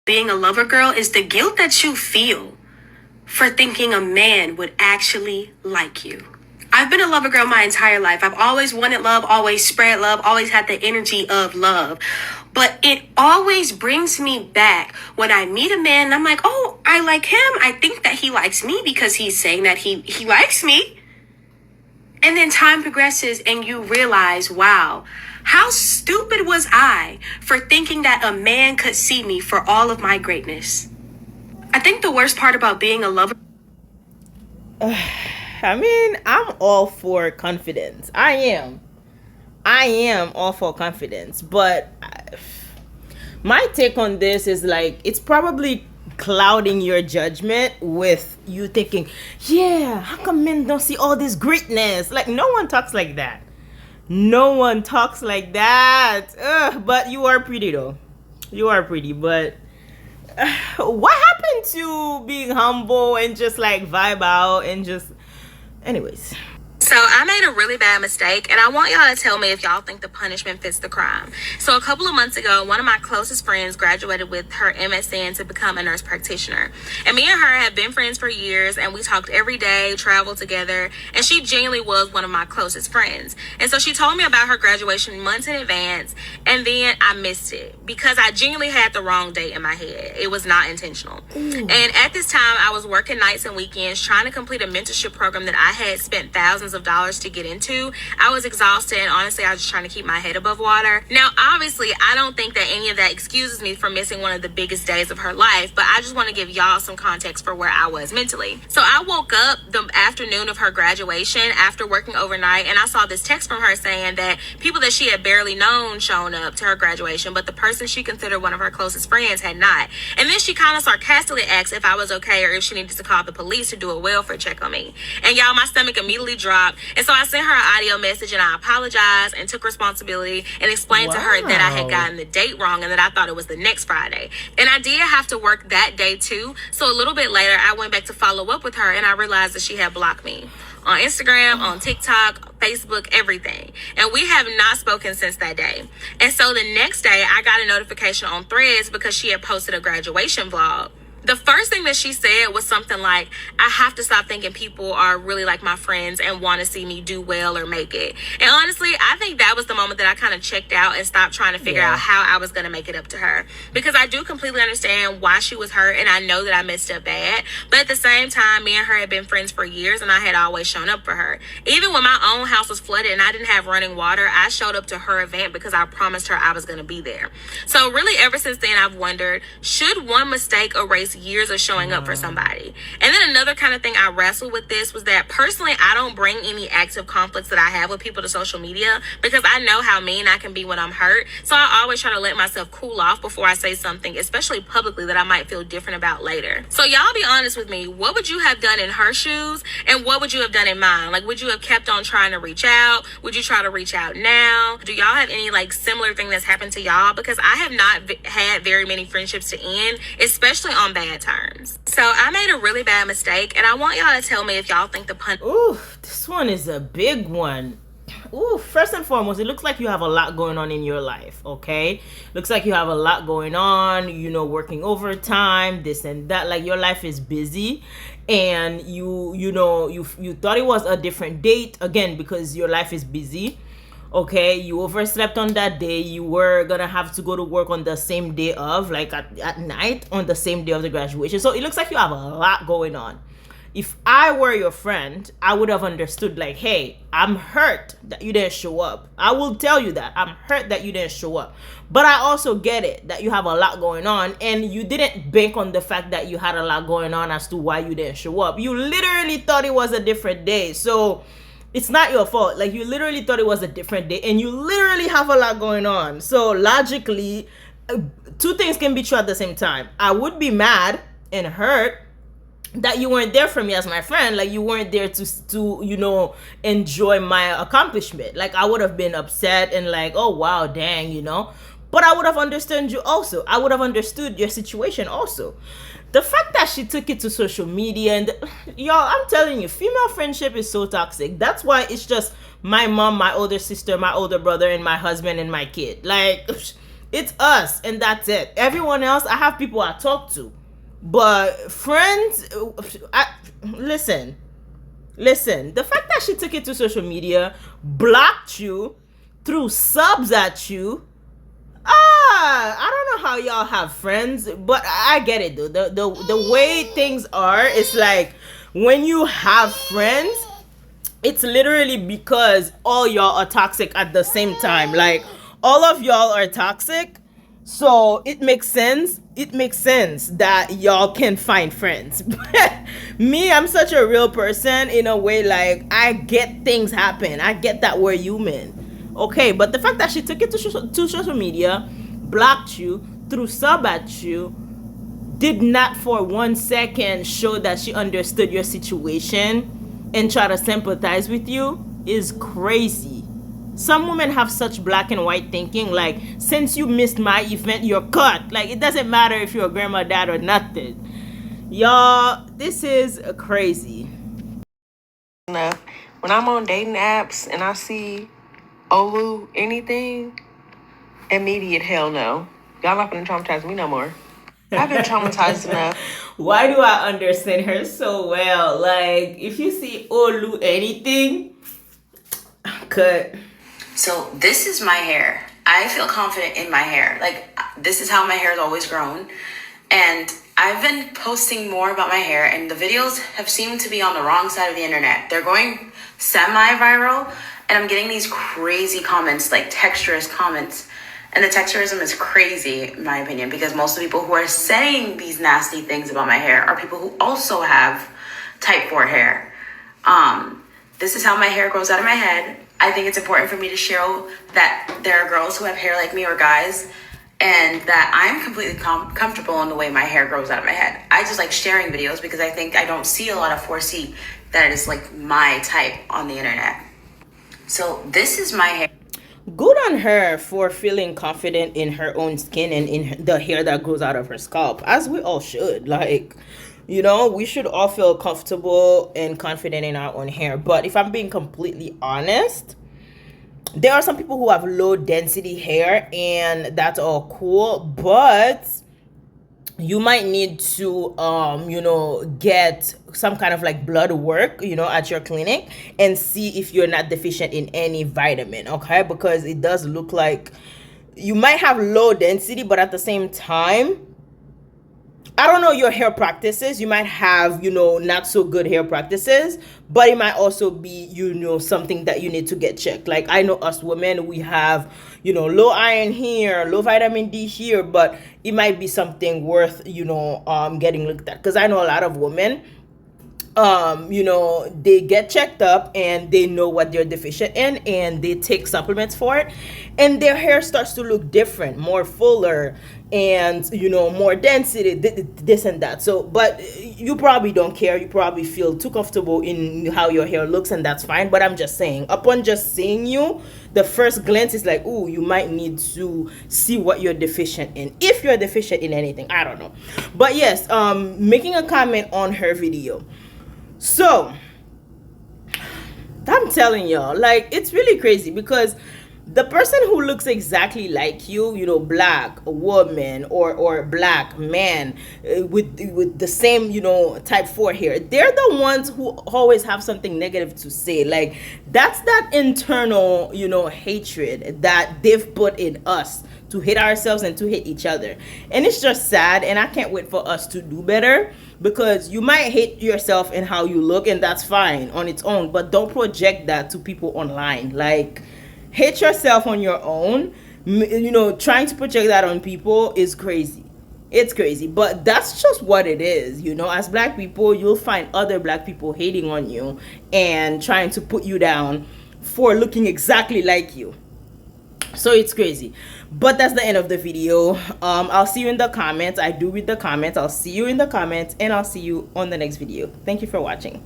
being a lover girl is the guilt that you feel for thinking a man would actually like you. I've been a lover girl my entire life. I've always wanted love, always spread love, always had the energy of love. But it always brings me back when I meet a man and I'm like, oh, I like him. I think that he likes me because he's saying that he likes me. And then time progresses and you realize, wow, how stupid was I for thinking that a man could see me for all of my greatness? I think the worst part about being a lover. I mean, I'm all for confidence. I am all for confidence. But my take on this is like, it's probably clouding your judgment with you thinking, yeah, how come men don't see all this greatness? Like, no one talks like that. No one talks like that. But you are pretty though. You are pretty, but what happened to being humble and just like vibe out and just anyways. So I made a really bad mistake, and I want y'all to tell me if y'all think the punishment fits the crime. So a couple of months ago, one of my closest friends graduated with her MSN to become a nurse practitioner. And me and her have been friends for years, and we talked every day, traveled together, and she genuinely was one of my closest friends. And so she told me about her graduation months in advance, and then I missed it because I genuinely had the wrong date in my head. It was not intentional. And at this time, I was working nights and weekends trying to complete a mentorship program that I had spent thousands of dollars to get into. I was exhausted, and honestly, I was just trying to keep my head above water. Now, obviously, I don't think that any of that excuses me for missing one of the biggest days of her life, but I just want to give y'all some context for where I was mentally. So I woke up the afternoon of her graduation after working overnight, and I saw this text from her saying that people that she had barely known shown up to her graduation, but the person she considered one of her closest friends had not. And then she kind of sarcastically asked if I was okay or if she needed to call the police to do a welfare check on me. And y'all, my stomach immediately dropped. And so I sent her an audio message, and I apologized and took responsibility and explained to her that I had gotten the date wrong and that I thought it was the next Friday. And I did have to work that day too. So a little bit later, I went back to follow up with her, and I realized that she had blocked me on Instagram, on TikTok, Facebook, everything. And we have not spoken since that day. And so the next day, I got a notification on Threads because she had posted a graduation vlog. The first thing that she said was something like, I have to stop thinking people are really like my friends and want to see me do well or make it. And honestly, I think that was the moment that I kind of checked out and stopped trying to figure out how I was going to make it up to her. Because I do completely understand why she was hurt, and I know that I messed up bad. But at the same time, me and her had been friends for years, and I had always shown up for her. Even when my own house was flooded and I didn't have running water, I showed up to her event because I promised her I was going to be there. So really, ever since then, I've wondered, should one mistake erase years of showing up for somebody? And then another kind of thing I wrestled with this was that personally, I don't bring any active conflicts that I have with people to social media because I know how mean I can be when I'm hurt. So I always try to let myself cool off before I say something, especially publicly, that I might feel different about later. So y'all be honest with me. What would you have done in her shoes, and what would you have done in mine? Like, would you have kept on trying to reach out? Would you try to reach out now? Do y'all have any like similar thing that's happened to y'all? Because I have not had very many friendships to end, especially on bad terms. So I made a really bad mistake, and I want y'all to tell me if y'all think the Ooh, this one is a big one. Ooh, first and foremost, it looks like you have a lot going on in your life, okay? Looks like you have a lot going on, you know, working overtime, this and that. Like, your life is busy, and you thought it was a different date, again, because your life is busy. Okay, you overslept on that day. You were gonna have to go to work on the same day of, like at night on the same day of the graduation. So it looks like you have a lot going on. If I were your friend, I would have understood, like, hey, I'm hurt that you didn't show up. I will tell you that. I'm hurt that you didn't show up. But I also get it that you have a lot going on, and you didn't bank on the fact that you had a lot going on as to why you didn't show up. You literally thought it was a different day. So it's not your fault. Like, you literally thought it was a different day, and you literally have a lot going on. So logically, two things can be true at the same time. I would be mad and hurt that you weren't there for me as my friend. Like, you weren't there to enjoy my accomplishment. Like, I would have been upset and like, oh wow, dang, but I would have understood you also. I would have understood your situation also. The fact that she took it to social media, and y'all, I'm telling you, female friendship is so toxic. That's why it's just my mom, my older sister, my older brother, and my husband and my kid. Like, It's us, and that's it. Everyone else, I have people I talk to. But friends, listen. The fact that she took it to social media, blocked you, threw subs at you. I don't know how y'all have friends, but I get it though. The way things are, it's like when you have friends, it's literally because all y'all are toxic at the same time. Like all of y'all are toxic, so it makes sense. It makes sense that y'all can find friends. Me, I'm such a real person in a way. Like I get things happen. I get that we're human. Okay, but the fact that she took it to social media, blocked you, threw sub at you, did not for 1 second show that she understood your situation and try to sympathize with you is crazy. Some women have such black and white thinking, like, since you missed my event, you're cut. Like, it doesn't matter if you're a grandma, dad, or nothing. Y'all, this is crazy. When I'm on dating apps and I see Olu anything, immediate hell no. Y'all not gonna traumatize me no more. I've been traumatized enough. Why do I understand her so well? Like, if you see Olu anything, cut. So this is my hair. I feel confident in my hair. Like, this is how my hair has always grown. And I've been posting more about my hair, and the videos have seemed to be on the wrong side of the internet. They're going semi-viral, and I'm getting these crazy comments, like texturous comments. And the texturism is crazy, in my opinion, because most of the people who are saying these nasty things about my hair are people who also have type 4 hair. This is how my hair grows out of my head. I think it's important for me to show that there are girls who have hair like me, or guys, and that I'm completely comfortable in the way my hair grows out of my head. I just like sharing videos because I think I don't see a lot of 4C that is like my type on the internet. So this is my hair. Good on her for feeling confident in her own skin and in the hair that grows out of her scalp, as we all should. Like, you know, we should all feel comfortable and confident in our own hair. But if I'm being completely honest, there are some people who have low density hair, and that's all cool, but you might need to get some kind of like blood work, at your clinic, and see if you're not deficient in any vitamin. Okay, because it does look like you might have low density, but at the same time, I don't know your hair practices. You might have, not so good hair practices, but it might also be, something that you need to get checked. Like, I know us women, we have, low iron here, low vitamin D here, but it might be something worth, getting looked at. Because I know a lot of women, they get checked up and they know what they're deficient in, and they take supplements for it, and their hair starts to look different, more fuller, and more density, this and that. So, but you probably don't care. You probably feel too comfortable in how your hair looks, and that's fine. But I'm just saying, upon just seeing you, the first glance is like, ooh, you might need to see what you're deficient in, if you're deficient in anything. I don't know. But yes, making a comment on her video. So I'm telling y'all, like, it's really crazy, because the person who looks exactly like you, black woman or black man, with the same, type 4 hair, they're the ones who always have something negative to say. Like, that's that internal, hatred that they've put in us to hate ourselves and to hate each other. And it's just sad, and I can't wait for us to do better, because you might hate yourself and how you look, and that's fine on its own, but don't project that to people online. Like, hate yourself on your own. Trying to project that on people is crazy. It's crazy, but that's just what it is. As black people, you'll find other black people hating on you and trying to put you down for looking exactly like you. So it's crazy. But that's the end of the video. I'll see you in the comments. I do read the comments. I'll see you in the comments, and I'll see you on the next video. Thank you for watching.